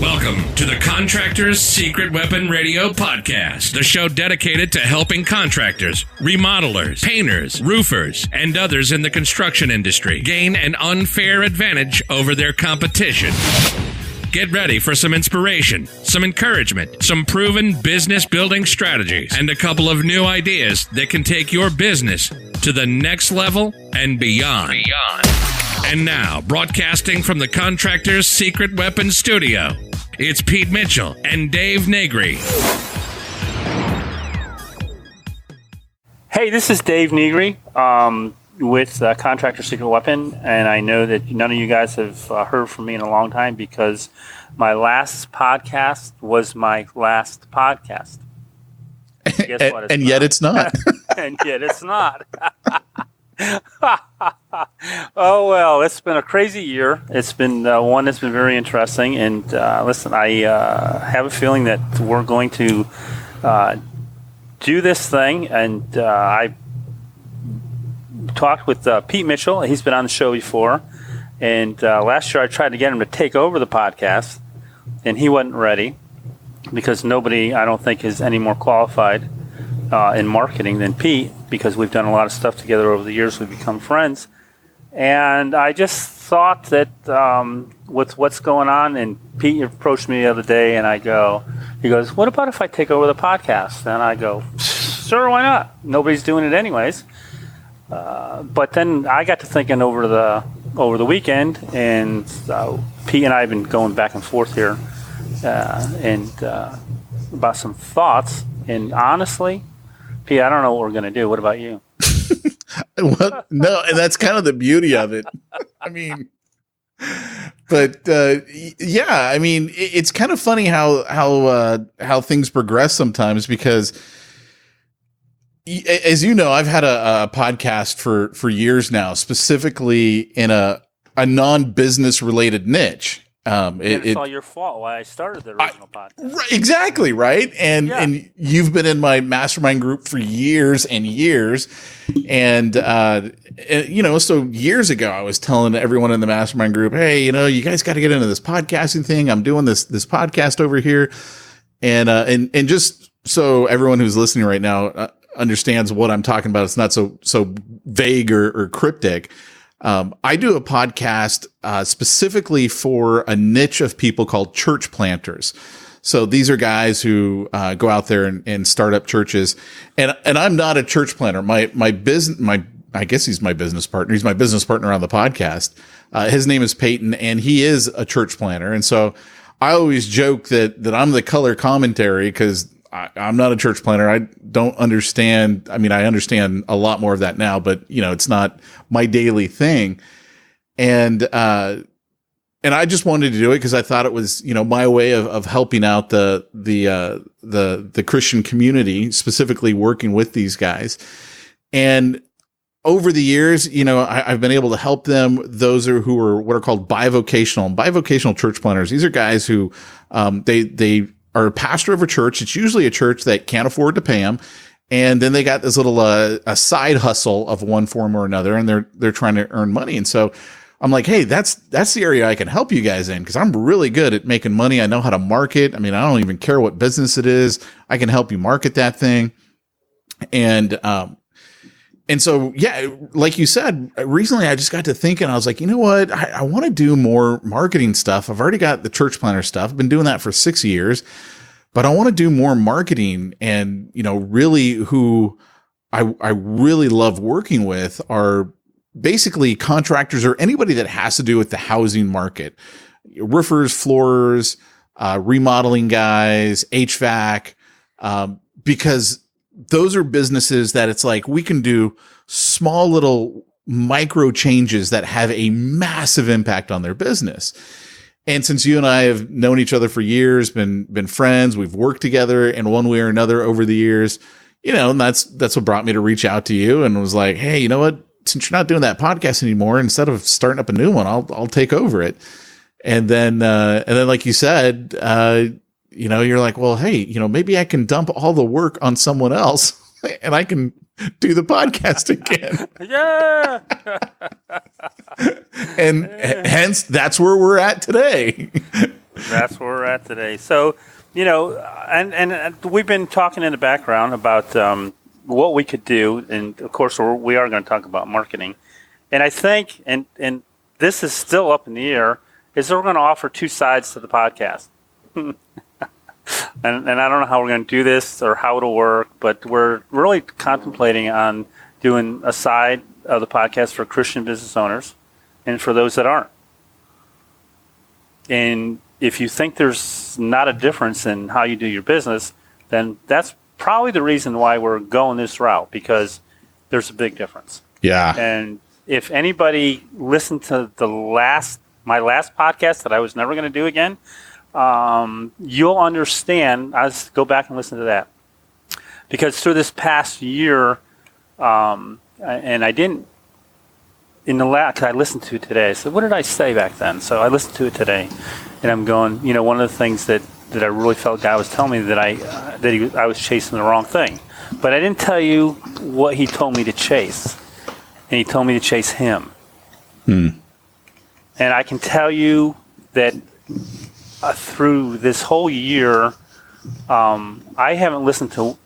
Welcome to the Contractors Secret Weapon Radio Podcast, the show dedicated to helping contractors, remodelers, painters, roofers, and others in the construction industry gain an unfair advantage over their competition. Get ready for some inspiration, some encouragement, some proven business building strategies, and a couple of new ideas that can take your business to the next level and beyond. And now, broadcasting from the Contractors Secret Weapon Studio, it's Pete Mitchell and Dave Negri. Hey, this is Dave Negri with Contractors Secret Weapon, and I know that none of you guys have heard from me in a long time because my last podcast was my last podcast. Guess what? And yet it's not. And yet it's not. Oh, well, it's been a crazy year. It's been one that's been very interesting. And listen, I have a feeling that we're going to do this thing. And I talked with Pete Mitchell. He's been on the show before. And last year I tried to get him to take over the podcast, and he wasn't ready because nobody, I don't think, is any more qualified in marketing than Pete, because we've done a lot of stuff together over the years. We've become friends. And I just thought that with what's going on, and Pete approached me the other day, and he goes, what about if I take over the podcast? And I go, sure, why not? Nobody's doing it anyways. But then I got to thinking over the weekend, and Pete and I have been going back and forth here and about some thoughts. And honestly, Pete, I don't know what we're going to do. What about you? Well, no, and that's kind of the beauty of it. I mean, but yeah, I mean, it's kind of funny how things progress sometimes, because as you know, I've had a podcast for years now, specifically in a non-business related niche. It's all your fault why I started the original podcast. Right, exactly, right? And you've been in my mastermind group for years and years. And, so years ago, I was telling everyone in the mastermind group, hey, you guys got to get into this podcasting thing. I'm doing this podcast over here. And just so everyone who's listening right now understands what I'm talking about, it's not so vague or cryptic. I do a podcast specifically for a niche of people called church planters. So these are guys who go out there and start up churches. And I'm not a church planter. I guess he's my business partner. He's my business partner on the podcast. His name is Peyton, and he is a church planter. And so I always joke that I'm the color commentary, because I'm not a church planter. I don't understand. I mean, I understand a lot more of that now, but it's not my daily thing. And I just wanted to do it because I thought it was, my way of helping out the Christian community, specifically working with these guys. And over the years, I've been able to help them. Those who are what are called bivocational church planters. These are guys who, they are a pastor of a church. It's usually a church that can't afford to pay them. And then they got this little, a side hustle of one form or another, and they're trying to earn money. And so I'm like, hey, that's the area I can help you guys in, because I'm really good at making money. I know how to market. I mean, I don't even care what business it is. I can help you market that thing. And so, yeah, like you said, recently I just got to thinking, I was like, you know what? I want to do more marketing stuff. I've already got the church planner stuff. I've been doing that for 6 years, but I want to do more marketing. And, really who I really love working with are basically contractors or anybody that has to do with the housing market, roofers, floorers, remodeling guys, HVAC, because those are businesses that it's like we can do small little micro changes that have a massive impact on their business. And since you and I have known each other for years, been friends, we've worked together in one way or another over the years, and that's what brought me to reach out to you and was like, hey, you know what? Since you're not doing that podcast anymore, instead of starting up a new one, I'll take over it. And then like you said, you're like, well, hey, maybe I can dump all the work on someone else and I can do the podcast again. Yeah. And hence that's where we're at today. That's where we're at today. So, and we've been talking in the background about what we could do, and of course we are going to talk about marketing. And I think, and this is still up in the air, is that we're going to offer two sides to the podcast. and I don't know how we're going to do this or how it'll work, but we're really contemplating on doing a side of the podcast for Christian business owners and for those that aren't. And if you think there's not a difference in how you do your business, then that's probably the reason why we're going this route, because there's a big difference. Yeah. And if anybody listened to my last podcast that I was never going to do again, you'll understand. I'll just go back and listen to that. Because through this past year, and I didn't, I listened to it today. So what did I say back then? So I listened to it today, and I'm going, one of the things that I really felt God was telling me that I was chasing the wrong thing. But I didn't tell you what he told me to chase. And he told me to chase him. And I can tell you that through this whole year, I haven't listened to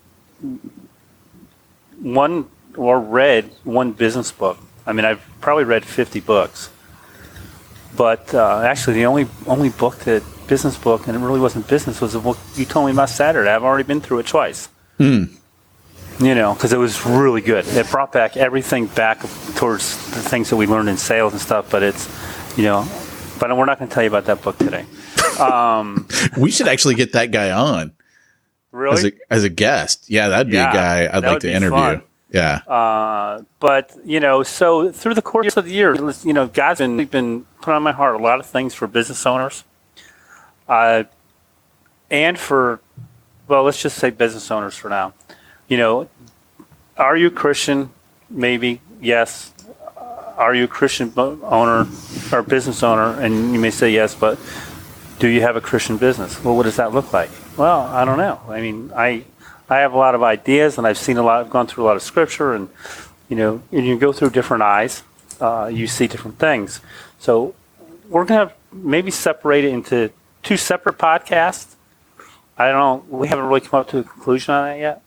one or read one business book. I mean, I've probably read 50 books. But actually, the only book business book, and it really wasn't business, was the book you told me about Saturday. I've already been through it twice. Because it was really good. It brought back everything back towards the things that we learned in sales and stuff. But it's, but we're not going to tell you about that book today. We should actually get that guy on. Really? As a guest. Yeah, that'd be a guy I'd like to interview. Fun. Yeah. But, so through the course of the year, God's been put on my heart a lot of things for business owners. And for, let's just say business owners for now. Are you a Christian? Maybe, yes. Are you a Christian owner or business owner? And you may say yes, but do you have a Christian business? Well, what does that look like? Well, I don't know. I mean, I have a lot of ideas, and I've gone through a lot of scripture, and and you go through different eyes, you see different things. So we're gonna maybe separate it into two separate podcasts. I don't know. We haven't really come up to a conclusion on that yet.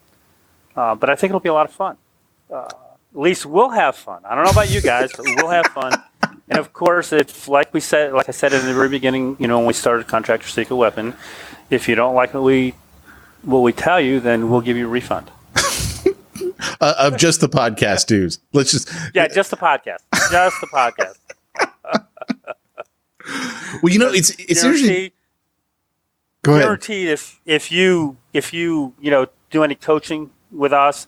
But I think it'll be a lot of fun. At least we'll have fun. I don't know about you guys, but we'll have fun. And of course, if like I said in the very beginning, when we started Contractors Secret Weapon, if you don't like what we tell you, then we'll give you a refund. Of just the podcast dues. Let's just just the podcast. Just the podcast. Well, it's usually go ahead. Guaranteed if you do any coaching with us,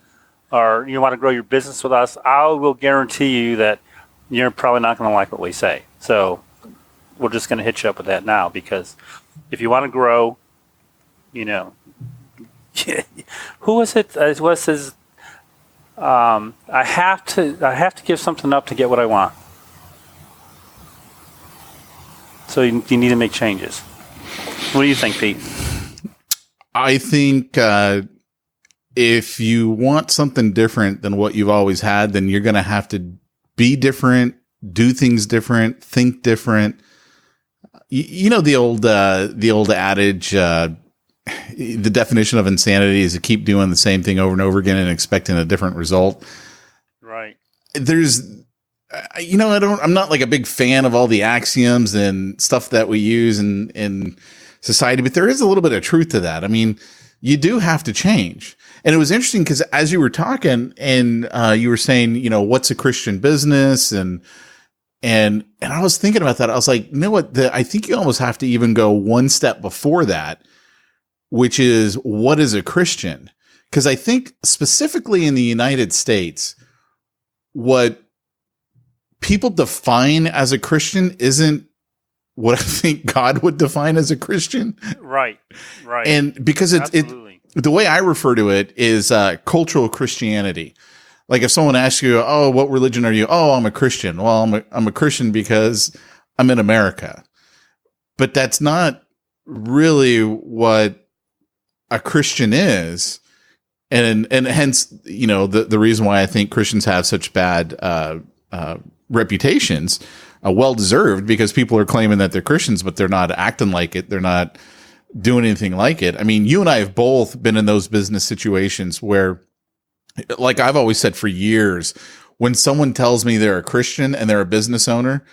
or you want to grow your business with us, I will guarantee you that you're probably not going to like what we say. So we're just going to hit you up with that now, because if you want to grow, who was it? What says? I have to give something up to get what I want. So you need to make changes. What do you think, Pete? I think if you want something different than what you've always had, then you're going to have to be different, do things different, think different. The old adage, the definition of insanity is to keep doing the same thing over and over again and expecting a different result. Right. I'm not like a big fan of all the axioms and stuff that we use in society, but there is a little bit of truth to that. I mean, you do have to change. And it was interesting because as you were talking and you were saying, what's a Christian business? And I was thinking about that. I was like, you know what? I think you almost have to even go one step before that, which is, what is a Christian? Because I think specifically in the United States, what people define as a Christian isn't what I think God would define as a Christian. Right. And because the way I refer to it is cultural Christianity. Like if someone asks you, "Oh, what religion are you?" "Oh, I'm a Christian." Well, I'm a Christian because I'm in America. But that's not really what a Christian is. And hence, the reason why I think Christians have such bad reputations well deserved because people are claiming that they're Christians, but they're not acting like it. They're not doing anything like it. I mean, you and I have both been in those business situations where, like I've always said for years, when someone tells me they're a Christian and they're a business owner,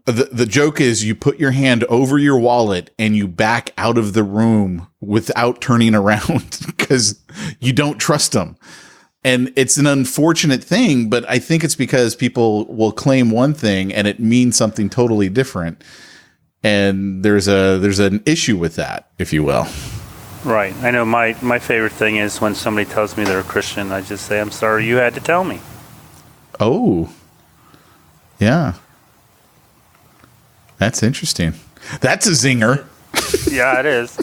the joke is you put your hand over your wallet and you back out of the room without turning around because you don't trust them. And it's an unfortunate thing, but I think it's because people will claim one thing and it means something totally different. And there's an issue with that, if you will. Right. I know my favorite thing is when somebody tells me they're a Christian, I just say, I'm sorry you had to tell me. Oh, yeah. That's interesting. That's a zinger. Yeah, it is.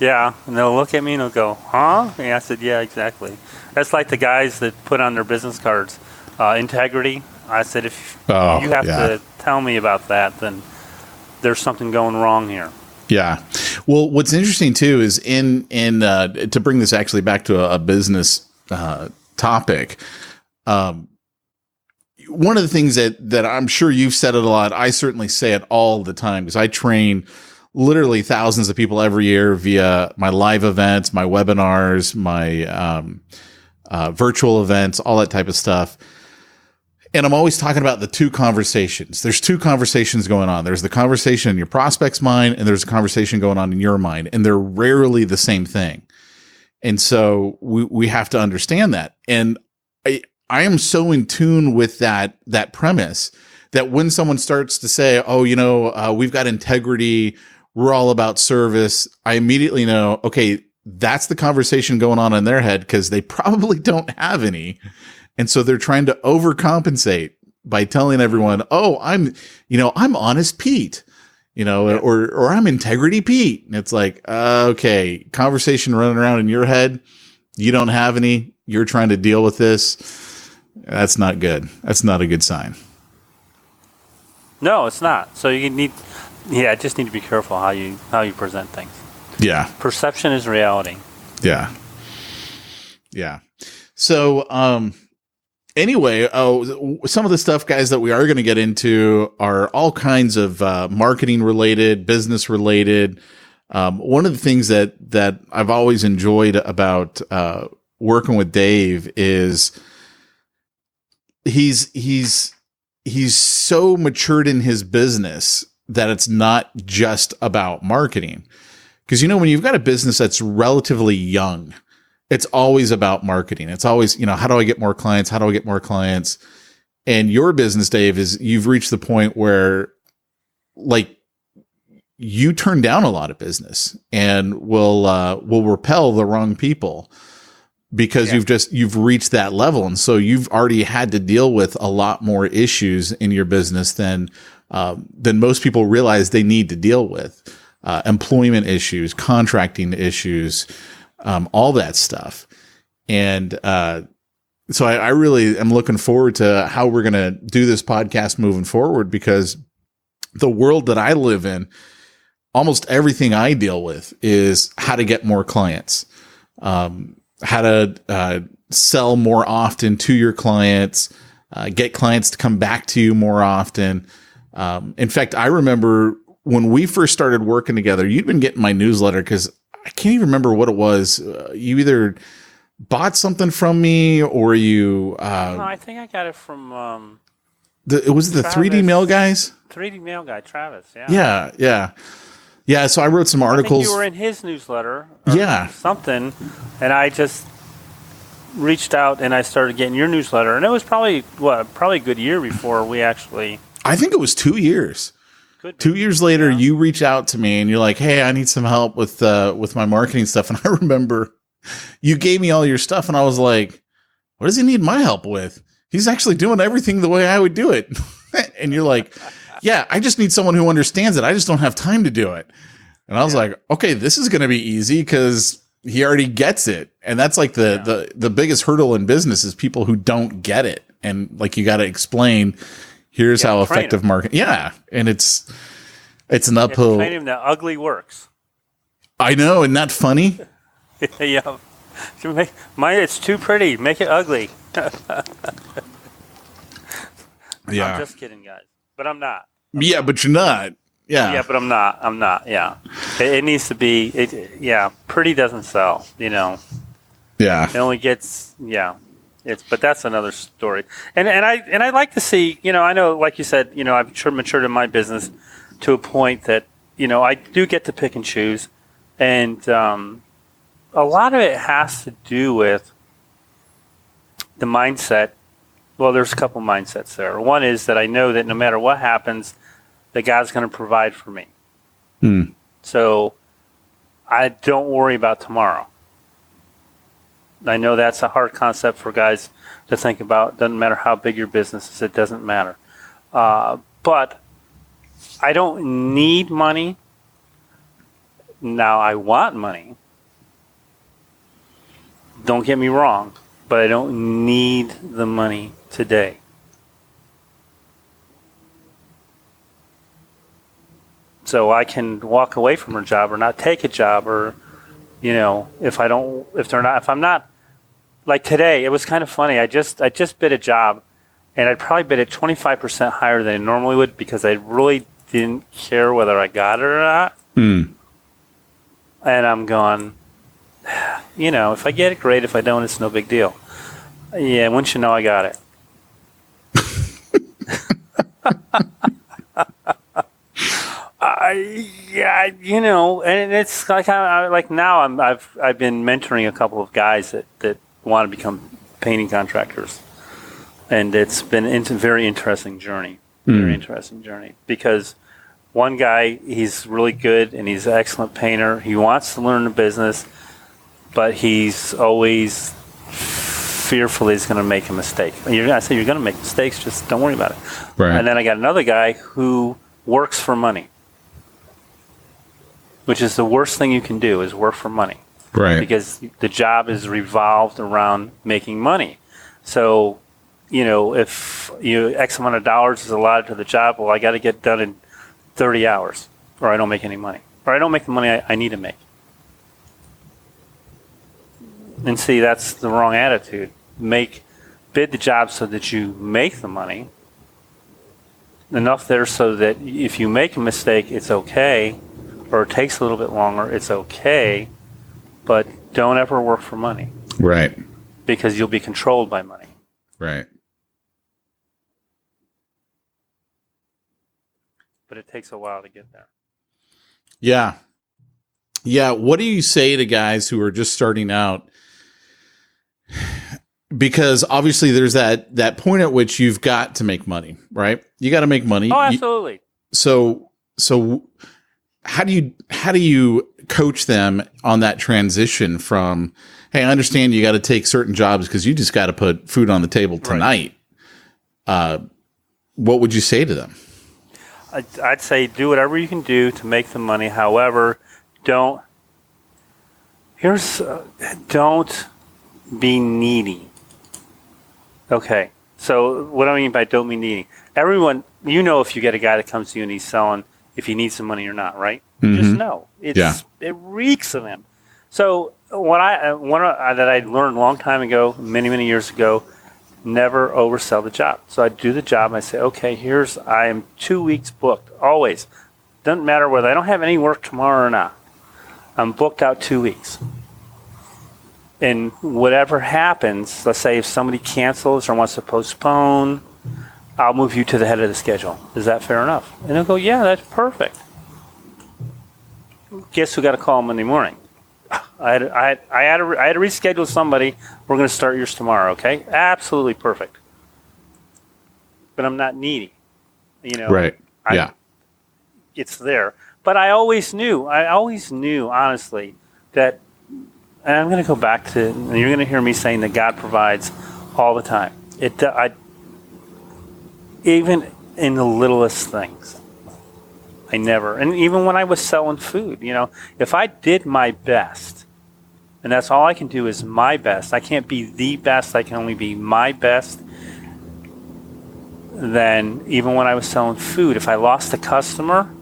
Yeah. And they'll look at me and they'll go, huh? And I said, yeah, exactly. That's like the guys that put on their business cards, integrity. I said, if you have to tell me about that, then there's something going wrong here. Yeah. Well, what's interesting too is in to bring this actually back to a business topic. One of the things that I'm sure you've said it a lot, I certainly say it all the time because I train literally thousands of people every year via my live events, my webinars, my virtual events, all that type of stuff. And I'm always talking about the two conversations. There's two conversations going on. There's the conversation in your prospect's mind, and there's a conversation going on in your mind, and they're rarely the same thing. And so we have to understand that. And I am so in tune with that premise that when someone starts to say, oh, we've got integrity, we're all about service, I immediately know, okay, that's the conversation going on in their head because they probably don't have any. And so they're trying to overcompensate by telling everyone, oh, I'm honest Pete, or I'm integrity Pete. And it's like, okay, conversation running around in your head. You don't have any. You're trying to deal with this. That's not good. That's not a good sign. No, it's not. So just need to be careful how you present things. Yeah. Perception is reality. Yeah. Yeah. So, anyway, some of the stuff, guys, that we are going to get into are all kinds of marketing related, business related. One of the things that I've always enjoyed about working with Dave is he's so matured in his business that it's not just about marketing. Because, when you've got a business that's relatively young, it's always about marketing. It's always, how do I get more clients? How do I get more clients? And your business, Dave, is you've reached the point where like you turn down a lot of business and will repel the wrong people because you've reached that level. And so you've already had to deal with a lot more issues in your business than most people realize they need to deal with. Employment issues, contracting issues, all that stuff. And so I really am looking forward to how we're going to do this podcast moving forward, because the world that I live in, almost everything I deal with is how to get more clients, how to sell more often to your clients, get clients to come back to you more often. In fact, I remember when we first started working together, you'd been getting my newsletter because I can't even remember what it was. You either bought something from me or you... no, I think I got it from... it was the Travis. 3D Mail guys? 3D Mail guy, Travis, yeah. Yeah, so I wrote some articles. I think you were in his newsletter or something, and I just reached out and I started getting your newsletter. And it was probably a good year before we actually... I think it was 2 years. 2 years later, you reach out to me and you're like, hey, I need some help with my marketing stuff. And I remember you gave me all your stuff and I was like, what does he need my help with? He's actually doing everything the way I would do it. And you're like, yeah, I just need someone who understands it. I just don't have time to do it. And I was like, okay, this is going to be easy because he already gets it. And that's like the biggest hurdle in business is people who don't get it. And like, you got to explain, here's how effective marketing. Yeah. And it's an uphill. Train him that ugly works. I know. Isn't that funny? Yeah. It's too pretty. Make it ugly. Yeah. I'm just kidding, guys. but I'm not. Yeah, but you're not. Yeah. Yeah, but I'm not. Yeah. It needs to be. Pretty doesn't sell. Yeah. It only gets. Yeah. But that's another story. And I like to see. I know, like you said. I've matured in my business to a point that I do get to pick and choose, and a lot of it has to do with the mindset. Well, there's a couple mindsets there. One is that I know that no matter what happens, that God's going to provide for me. So I don't worry about tomorrow. I know that's a hard concept for guys to think about. Doesn't matter how big your business is. It doesn't matter. But I don't need money. Now, I want money. Don't get me wrong. But I don't need the money today. So I can walk away from a job or not take a job, or if I'm not, like today, it was kind of funny. I just bid a job, and I'd probably bid it 25% higher than I normally would because I really didn't care whether I got it or not. And I'm going, if I get it, great. If I don't, it's no big deal. Yeah, once you know, I got it. And it's like now I've been mentoring a couple of guys that want to become painting contractors, and it's been a very interesting journey. Very interesting journey, because one guy, he's really good and he's an excellent painter. He wants to learn the business, but he's always fearful he's going to make a mistake. I say you're going to make mistakes, just don't worry about it. Right. And then I got another guy who works for money, which is the worst thing you can do, is work for money. Right. Because the job is revolved around making money. So, if X amount of dollars is allotted to the job, well, I got to get done in 30 hours or I don't make any money. Or I don't make the money I need to make. And see, that's the wrong attitude. Bid the job so that you make the money. Enough there so that if you make a mistake, it's okay. Or it takes a little bit longer, it's okay. But don't ever work for money. Right. Because you'll be controlled by money. Right. But it takes a while to get there. Yeah. Yeah. What do you say to guys who are just starting out? Because obviously there's that point at which you've got to make money, right? You got to make money. Oh, absolutely. So how do you coach them on that transition from, hey, I understand you got to take certain jobs because you just got to put food on the table tonight. Right. What would you say to them? I'd say do whatever you can do to make the money. However, don't be needy. Okay, so what do I mean by don't be needy? Everyone, if you get a guy that comes to you and he's selling, if he needs some money or not, right? You just know. It reeks of him. So one that I learned a long time ago, many years ago, never oversell the job. So I do the job and I say, okay, I am 2 weeks booked, always. Doesn't matter whether I don't have any work tomorrow or not. I'm booked out 2 weeks. And whatever happens, let's say if somebody cancels or wants to postpone, I'll move you to the head of the schedule. Is that fair enough? And they'll go, yeah, that's perfect. Guess who got a call Monday morning? I had to reschedule somebody. We're going to start yours tomorrow, okay? Absolutely perfect. But I'm not needy. Right. It's there. But I always knew, honestly, that, and I'm going to go back to, and you're going to hear me saying that God provides all the time. Even in the littlest things. And even when I was selling food, if I did my best, and that's all I can do is my best, I can't be the best, I can only be my best, then even when I was selling food, if I lost a customer,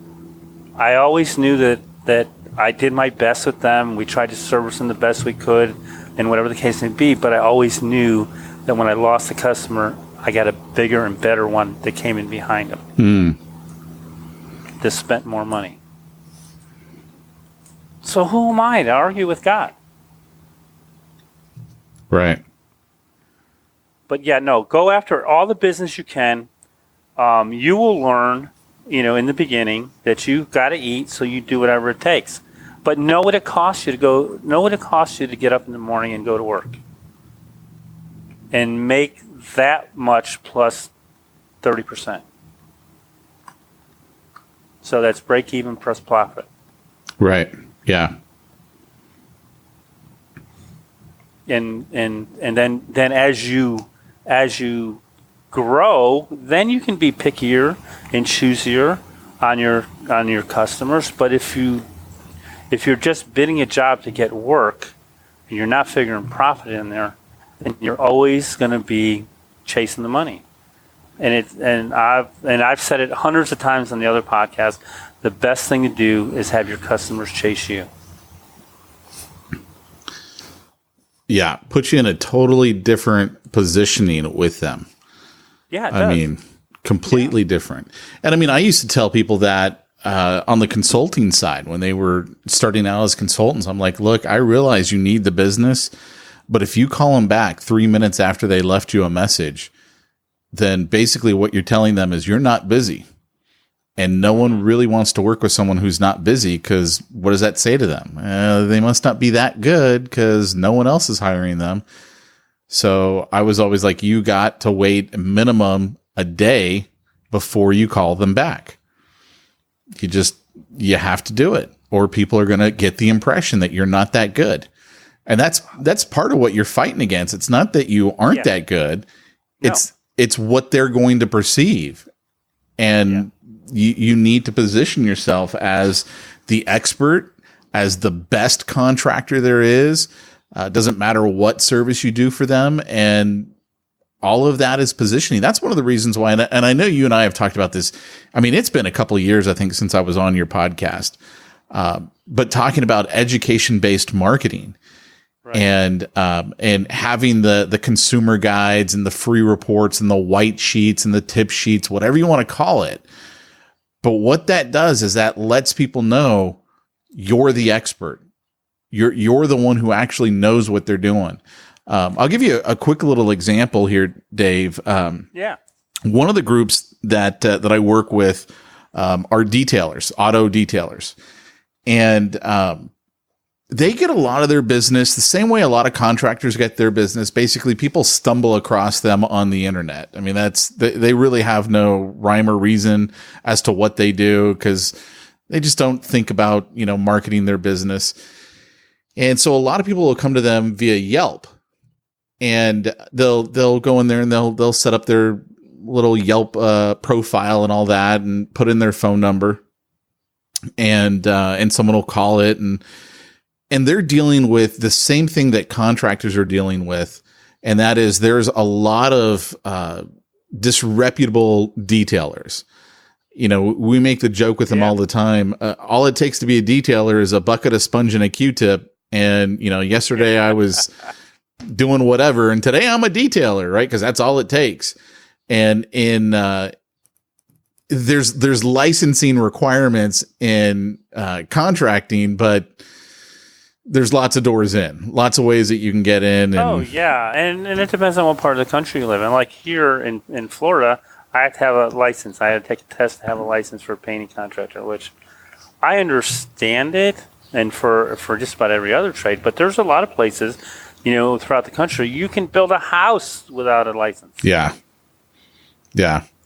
I always knew that I did my best with them. We tried to service them the best we could, and whatever the case may be, but I always knew that when I lost a customer, I got a bigger and better one that came in behind them. That spent more money. So who am I to argue with God? Right. But yeah, no, go after all the business you can. You will learn, in the beginning that you got to eat, so you do whatever it takes. But know what it costs you to get up in the morning and go to work. And make that much plus 30%. So that's break even plus profit. Right. Yeah. And then as you grow, then you can be pickier and choosier on your customers. But if you're just bidding a job to get work, and you're not figuring profit in there, then you're always going to be chasing the money. And I've said it hundreds of times on the other podcast. The best thing to do is have your customers chase you. Yeah, put you in a totally different positioning with them. Yeah, it does. I mean, completely different. And I mean, I used to tell people that on the consulting side when they were starting out as consultants. I'm like, look, I realize you need the business, but if you call them back 3 minutes after they left you a message, then basically what you're telling them is you're not busy. And no one really wants to work with someone who's not busy, because what does that say to them? They must not be that good because no one else is hiring them. So I was always like, you got to wait a minimum a day before you call them back. You have to do it, or people are going to get the impression that you're not that good. And that's part of what you're fighting against. It's not that you aren't that good. It's what they're going to perceive. And you need to position yourself as the expert, as the best contractor there is. Doesn't matter what service you do for them. And all of that is positioning. That's one of the reasons why, and I know you and I have talked about this. I mean, it's been a couple of years, I think, since I was on your podcast, but talking about education-based marketing. Right. And having the consumer guides and the free reports and the white sheets and the tip sheets, whatever you want to call it. But what that does is that lets people know you're the expert. You're the one who actually knows what they're doing. I'll give you a quick little example here, Dave. One of the groups that I work with are detailers, auto detailers, and they get a lot of their business the same way a lot of contractors get their business. Basically, people stumble across them on the internet. I mean, they really have no rhyme or reason as to what they do, because they just don't think about, marketing their business. And so a lot of people will come to them via Yelp, and they'll go in there and they'll set up their little Yelp profile and all that, and put in their phone number, and someone will call it, and they're dealing with the same thing that contractors are dealing with. And that is, there's a lot of disreputable detailers. We make the joke with them all the time. All it takes to be a detailer is a bucket of sponge and a Q-tip. And, yesterday I was doing whatever, and today I'm a detailer, right? Because that's all it takes. And there's licensing requirements in contracting, but there's lots of doors in, lots of ways that you can get in. And and it depends on what part of the country you live in. Like here in Florida, I have to have a license. I had to take a test to have a license for a painting contractor, which I understand it, and for just about every other trade. But there's a lot of places, throughout the country, you can build a house without a license. Yeah.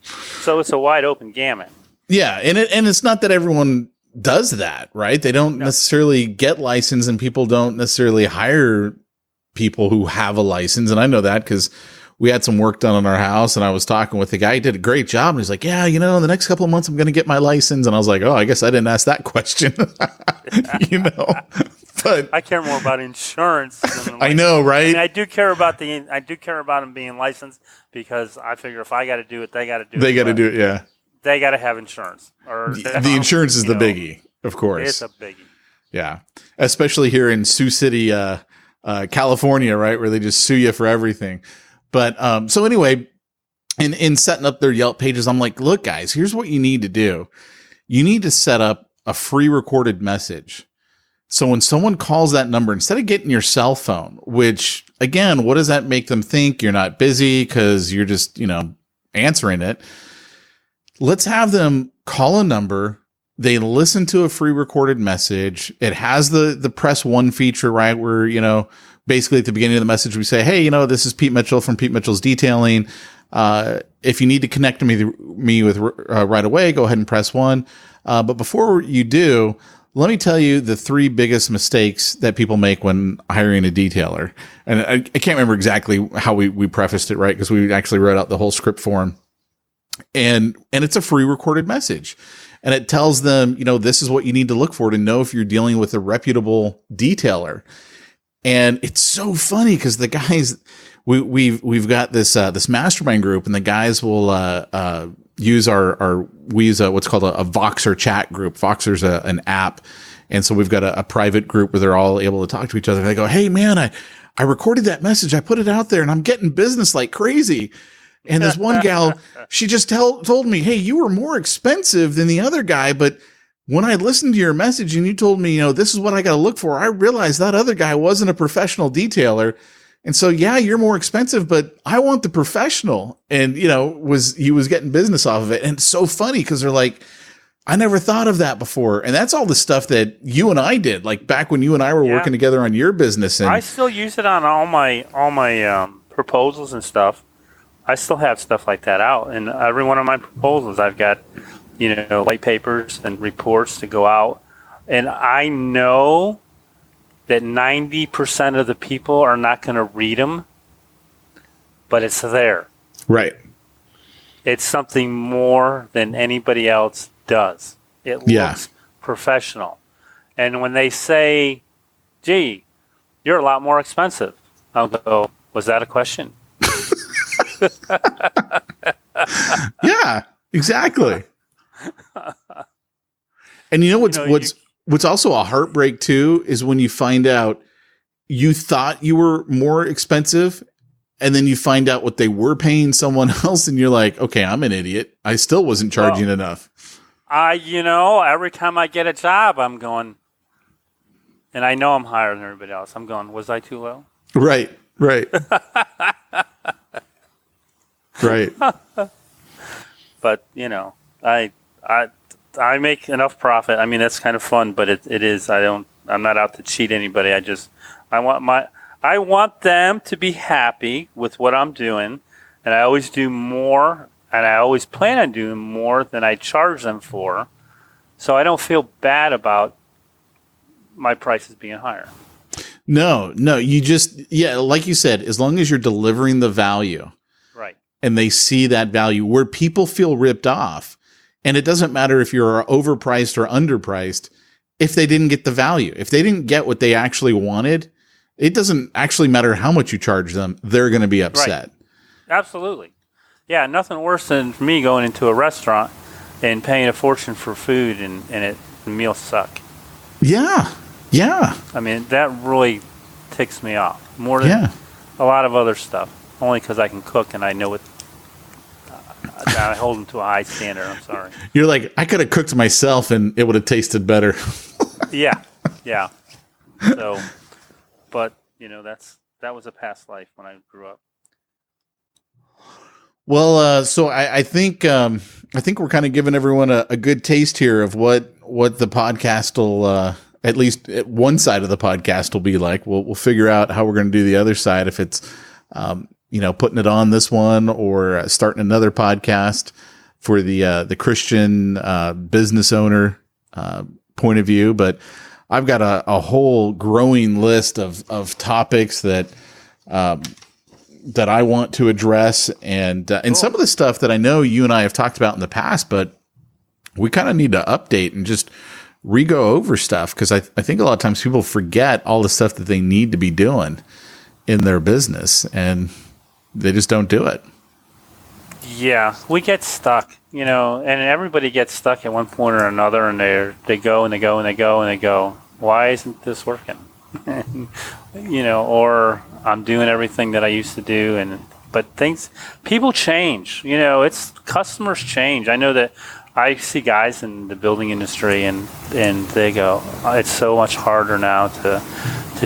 So it's a wide open gamut. Yeah, and it's not that everyone does that, right? They don't necessarily get licensed, and people don't necessarily hire people who have a license. And I know that because we had some work done on our house, and I was talking with the guy. He did a great job, and he's like, yeah, in the next couple of months, I'm going to get my license. And I was like, oh, I guess I didn't ask that question, But I care more about insurance than I know, right? I mean, I do care about them being licensed, because I figure if I got to do it, they got to do it. They got to do it, yeah. They got to have insurance. Or the insurance is the biggie, of course. It's a biggie. Yeah, especially here in Sioux City, California, right, where they just sue you for everything. But so anyway, in setting up their Yelp pages, I'm like, look, guys, here's what you need to do. You need to set up a free recorded message. So when someone calls that number, instead of getting your cell phone, which again, what does that make them think? You're not busy because you're just, answering it. Let's have them call a number. They listen to a free recorded message. It has the press one feature, right? Where, basically at the beginning of the message, we say, hey, this is Pete Mitchell from Pete Mitchell's Detailing. If you need to connect to me with right away, go ahead and press 1. But before you do, let me tell you the 3 biggest mistakes that people make when hiring a detailer. And I can't remember exactly how we prefaced it, right? Because we actually wrote out the whole script for them. And it's a free recorded message. And it tells them, this is what you need to look for to know if you're dealing with a reputable detailer. And it's so funny because the guys, we've got this mastermind group, and the guys will use we use what's called a Voxer chat group. Voxer's an app, and so we've got a private group where they're all able to talk to each other. They go, "Hey man, I recorded that message, I put it out there, and I'm getting business like crazy." And this one gal, she just told me, "Hey, you were more expensive than the other guy, but when I listened to your message and you told me, this is what I got to look for, I realized that other guy wasn't a professional detailer. And so, yeah, you're more expensive, but I want the professional." And, he was getting business off of it. And it's so funny because they're like, I never thought of that before. And that's all the stuff that you and I did, like back when you and I were working together on your business. And I still use it on all my proposals and stuff. I still have stuff like that out. And every one of my proposals, I've got, white papers and reports to go out. And I know that 90% of the people are not going to read them, but it's there. Right. It's something more than anybody else does. It looks professional. And when they say, "Gee, you're a lot more expensive," I'll go, "Was that a question?" Yeah, exactly. And what's also a heartbreak too is when you find out you thought you were more expensive, and then you find out what they were paying someone else, and you're like, okay, I'm an idiot. I still wasn't charging enough. Every time I get a job, I'm going, and I know I'm higher than everybody else. I'm going, was I too low? Right. Right. But I make enough profit. I mean, that's kind of fun, but it is. I'm not out to cheat anybody. I want them to be happy with what I'm doing, and I always do more, and I always plan on doing more than I charge them for, so I don't feel bad about my prices being higher. No, you just, like you said, as long as you're delivering the value, right, and they see that value, where people feel ripped off. And it doesn't matter if you're overpriced or underpriced, if they didn't get the value. If they didn't get what they actually wanted, it doesn't actually matter how much you charge them. They're going to be upset. Right. Absolutely. Yeah, nothing worse than me going into a restaurant and paying a fortune for food and the meals suck. Yeah. I mean, that really ticks me off more than a lot of other stuff, only because I can cook and I know it. I hold them to a high standard. I'm sorry. You're like, I could have cooked myself and it would have tasted better. Yeah. So, but that was a past life when I grew up. Well, so I think we're kind of giving everyone a good taste here of what the podcast will, at least one side of the podcast will be like. We'll figure out how we're going to do the other side, if it's, putting it on this one or starting another podcast for the Christian business owner point of view. But I've got a whole growing list of topics that I want to address, and some of the stuff that I know you and I have talked about in the past, but we kind of need to update and just re-go over stuff, because I think a lot of times people forget all the stuff that they need to be doing in their business, and they just don't do it. Yeah, we get stuck, and everybody gets stuck at one point or another, and they go, why isn't this working? Or I'm doing everything that I used to do, and But people change. It's customers change. I know that I see guys in the building industry, and they go, it's so much harder now to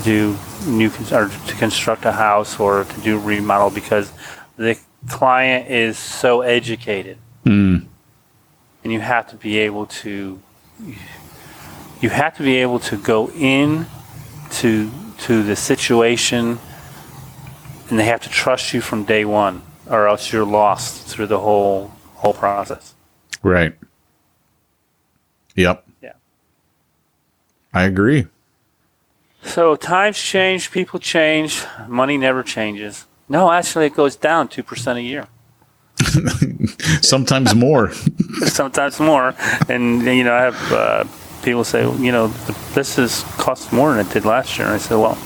do or to construct a house or to do remodel because the client is so educated, and you have to be able to go in to the situation, and they have to trust you from day one, or else you're lost through the whole process. Right. Yep. Yeah. I agree. So times change, people change, money never changes. No, actually, it goes down 2% a year. Sometimes more. Sometimes more. And, I have people say, this has cost more than it did last year. And I said, well,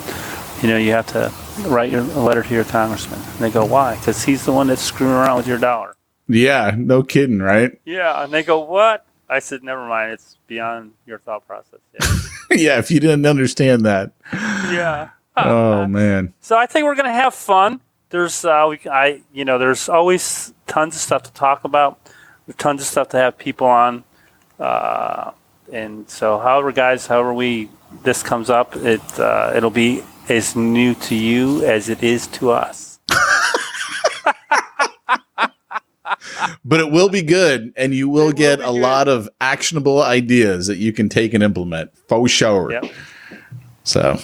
you have to write a letter to your congressman. And they go, why? Because he's the one that's screwing around with your dollar. Yeah, no kidding, right? Yeah, and they go, what? I said, never mind. It's beyond your thought process. Yeah, yeah, if you didn't understand that. Yeah. Oh, man. So I think we're going to have fun. There's there's always tons of stuff to talk about. There's tons of stuff to have people on. And so however this comes up, it'll be as new to you as it is to us. But it will be good, and you will get a lot of actionable ideas that you can take and implement. For sure. Yep. So.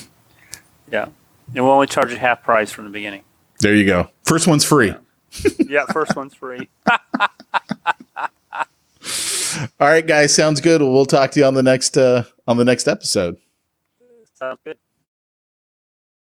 Yeah. And we'll only charge you half price from the beginning. There you go. First one's free. Yeah, first one's free. All right, guys. Sounds good. We'll talk to you on the next episode. Sounds good.